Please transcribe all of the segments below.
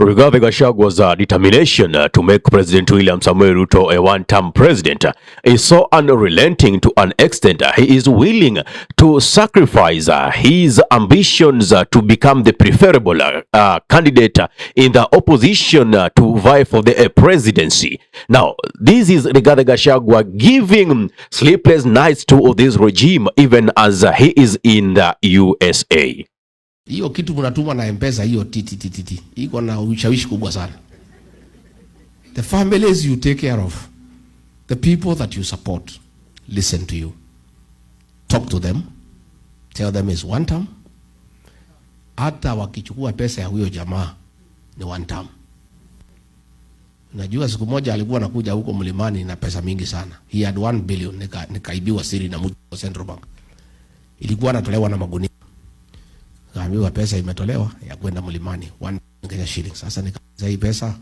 Rigathi Gachagua's determination to make President William Samuel Ruto a one-term president is so unrelenting to an extent he is willing to sacrifice his ambitions to become the preferable candidate in the opposition to vie for the presidency. Now, this is Rigathi Gachagua giving sleepless nights to this regime even as he is in the USA. Hiyo kitu mnatuma na M-Pesa hiyo titi iko na ushawishi kubwa sana. The families you take care of, the people that you support, listen to you. Talk to them. Tell them it's one term. Hata wakichukua pesa ya huyo jamaa ni one term. Najua siku moja alikuwa anakuja huko mlimani na pesa mingi sana. He had 1 billion nikaibiwa siri na mtu wa Central Bank. Ilikuwa anatolewa na magunia. Kaambiwa pesa imetolewa ya kwenda mlimani 1 Kenya shilling. Sasa nikaanza hii pesa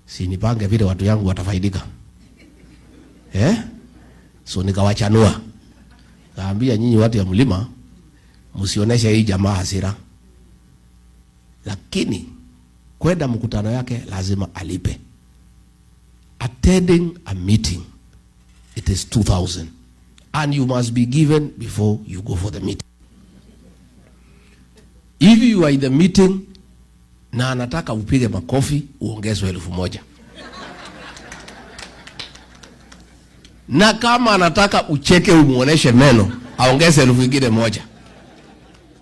si nipange vile watu yangu watafaidika. So nikawachanua. Kaambia nyinyi watu ya mlima msioneshe hii jamaa hasira. Lakini kwenda mkutano yake lazima alipe. Attending a meeting it is 2,000 and you must be given before you go for the meeting. If you are in the meeting na anataka upige makofi uongezwe 1,000. Na kama anataka ucheke umuoneshe meno aongeze 1,000.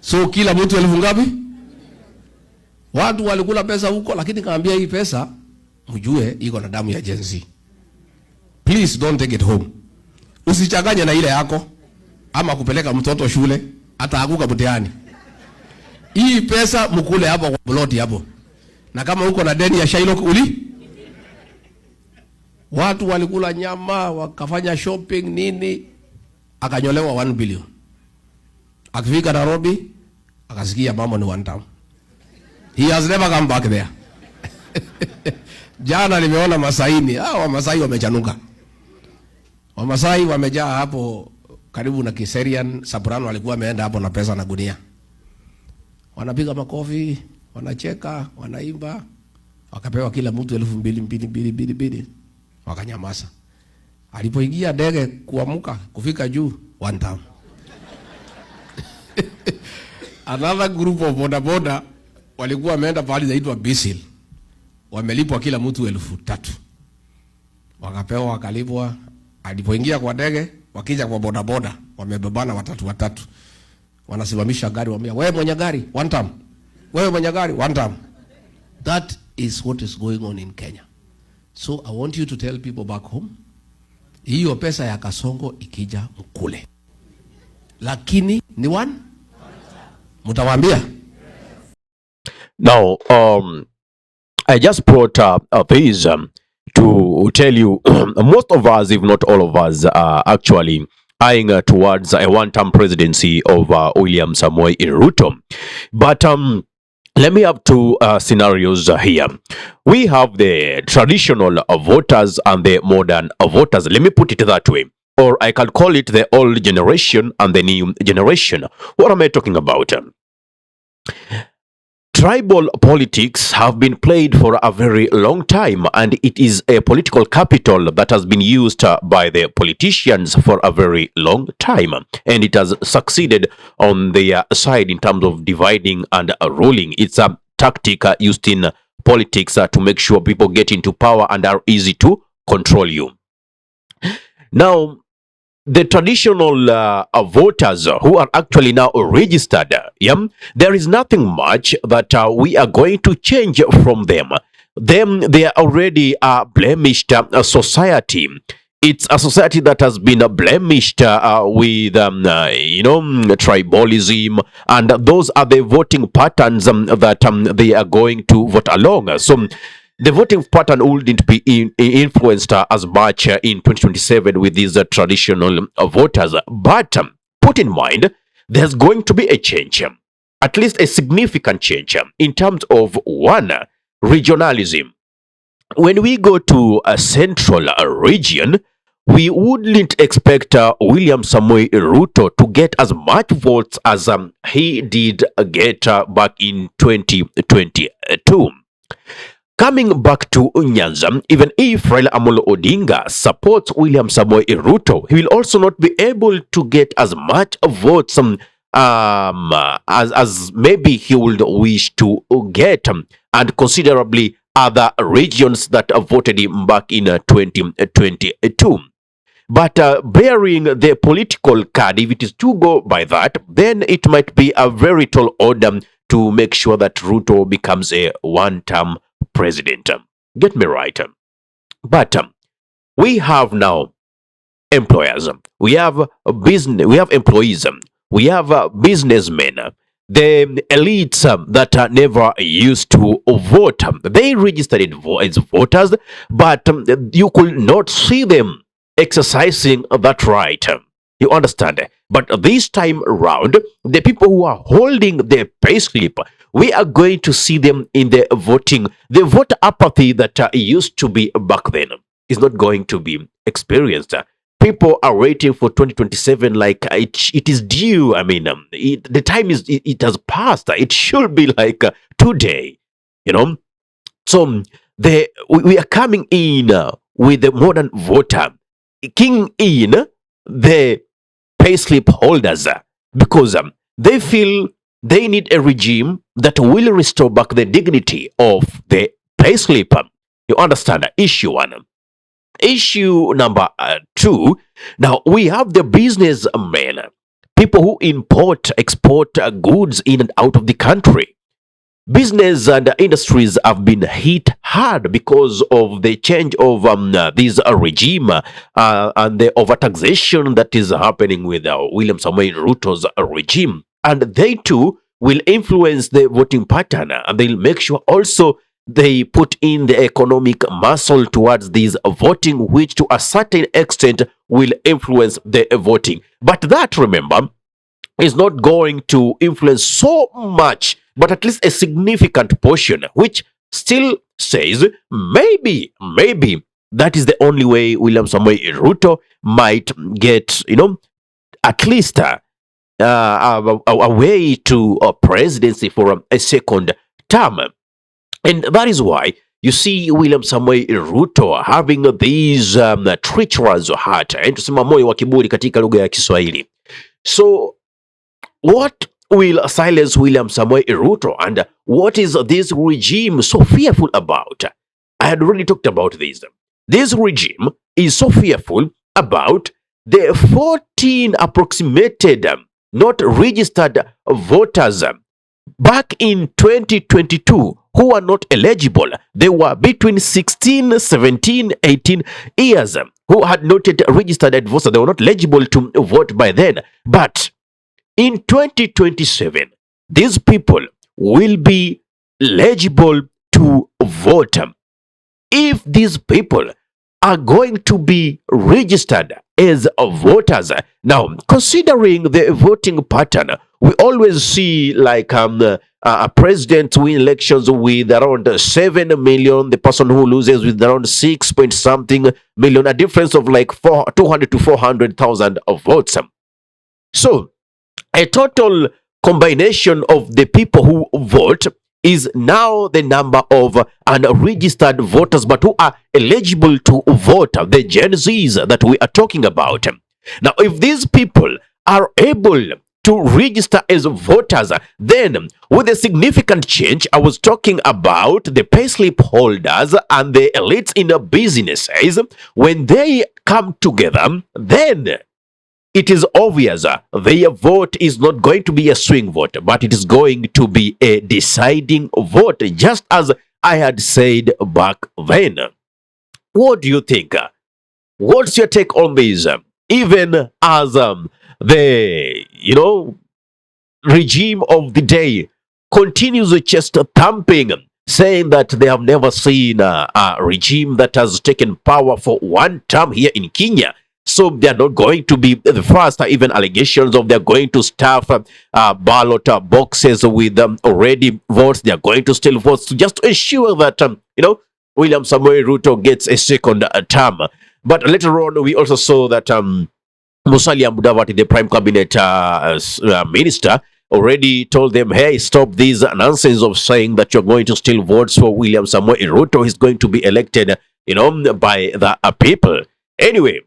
So kila mtu 1,000 ngapi? Watu walikula pesa huko, lakini kaambia hii pesa mjue iko na damu ya Gen Z. Please don't take it home. Usichanganye na ile yako ama kupeleka mtoto shule hata hakuka mtihani. Hii pesa mkule hapo kwa ploti hapo. Na kama uko na deni ya Shylock watu walikula nyama, wakafanya shopping nini, akanyolewa 1 billion. Akifika Nairobi, akasikia mambo ni one time. He has never come back there. Jana nimeona Masaini, Wamasai wamechanuka. Wamasai wamejaa hapo karibu na Kiserian, Soprano walikuwa wameenda hapo na pesa na gunia. Wanapiga makofi, wanacheka, wanaimba, wakapewa kila mtu 2,200 wakanyamaza. Alipoingia ndege kuamuka kufika juu one time. Another group of bodaboda walikuwa wameenda pahali zaitwa Bisil. Wamelipwa kila mtu 3,000. Wakapewa wakalipwa. Alipoingia kwa ndege wakija kwa bodaboda wamebebana watatu. Wanasimamisha gari wambia wewe mwenye gari one time. Wewe mwenye gari one time. That is what is going on in Kenya. So I want you to tell people back home, hiyo pesa ya Kasongo ikija mkule. Lakini ni one? Mutawaambia? Now, I just brought this to tell you most of us, if not all of us, are actually eyeing towards a one-term presidency of William Samuel Ruto. But let me have two scenarios here. We have the traditional voters and the modern voters. Let me put it that way. Or I can call it the old generation and the new generation. What am I talking about? Tribal politics have been played for a very long time, and it is a political capital that has been used by the politicians for a very long time, and it has succeeded on their side in terms of dividing and ruling. It's a tactic used in politics to make sure people get into power and are easy to control you. Now, the traditional voters who are actually now registered, there is nothing much that we are going to change from them. They are already a blemished society. It's a society that has been blemished with, tribalism, and those are the voting patterns that they are going to vote along. So the voting pattern wouldn't be influenced as much in 2027 with these traditional voters. But put in mind, there's going to be a change, at least a significant change, in terms of one, regionalism. When we go to a central region, we wouldn't expect William Samoei Ruto to get as much votes as he did get back in 2022. Coming back to Nyanza, even if Raila Amolo Odinga supports William Samoei Ruto, he will also not be able to get as much votes as maybe he would wish to get, and considerably other regions that voted him back in 2022. But bearing the political card, if it is to go by that, then it might be a very tall order to make sure that Ruto becomes a one-term president. Get me right. But we have now employers, we have business, we have employees, we have businessmen, the elites that never used to vote. They registered as voters, but you could not see them exercising that right. You understand? But this time around, the people who are holding the payslip, we are going to see them in the voting. The vote apathy that used to be back then is not going to be experienced. People are waiting for 2027 like it is due. I mean, the time it has passed. It should be like today, you know. So we are coming in with the modern voter, keying in the payslip holders because they feel they need a regime that will restore back the dignity of the payslip. You understand? Issue one. Issue number two. Now we have the businessmen, people who import, export goods in and out of the country. Business and industries have been hit hard because of the change of this regime and the overtaxation that is happening with William Samoei Ruto's regime. And they too will influence the voting pattern, and they'll make sure also they put in the economic muscle towards this voting, which to a certain extent will influence the voting. But that, remember, is not going to influence so much, but at least a significant portion, which still says maybe that is the only way William Samoei Ruto might get, at least a way to a presidency for a second term. And that is why you see William Samoei Ruto having these treacherous heart, tusema moyo wa kiburi katika lugha ya Kiswahili. So what will silence William Samoei Ruto, and what is this regime so fearful about? I had already talked about this. This regime is so fearful about the 14 approximated not registered voters back in 2022 who are not eligible. They were between 16, 17, 18 years who had not yet registered as voters. They were not eligible to vote by then. But in 2027, these people will be eligible to vote. If these people are going to be registered as voters, now considering the voting pattern, we always see like a president win elections with around 7 million, the person who loses with around 6 point something million, a difference of like 200 to 400,000 of votes. So a total combination of the people who vote is now the number of unregistered voters but who are eligible to vote, the Gen Zs that we are talking about. Now, if these people are able to register as voters, then with a significant change, I was talking about the payslip holders and the elites in the businesses, when they come together, then it is obvious their vote is not going to be a swing vote, but it is going to be a deciding vote, just as I had said back then. What do you think? What's your take on this? Even as the regime of the day continues the chest thumping, saying that they have never seen a regime that has taken power for one term here in Kenya. So they are not going to be the first, even allegations of they're going to stuff ballot boxes with already votes. They are going to steal votes just to ensure that William Samoei Ruto gets a second term. But later on, we also saw that Musalia Mudavadi, the prime cabinet minister, already told them, hey, stop this nonsense of saying that you're going to steal votes for William Samoei Ruto. He's going to be elected, by the people. Anyway,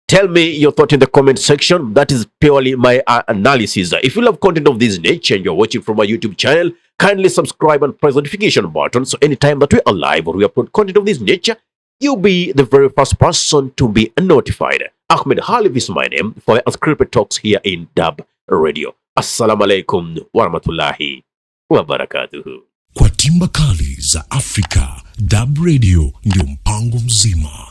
tell me your thought in the comment section. That is purely my analysis. If you love content of this nature and you're watching from my YouTube channel, kindly subscribe and press the notification button so anytime that we are live or we upload content of this nature, you'll be the very first person to be notified. Ahmed Halif is my name for Unscripted Talks here in Dub Radio. Assalamu alaikum warahmatullahi wabarakatuhu. Kwa timba kali za Afrika, Dub Radio ndio mpango mzima.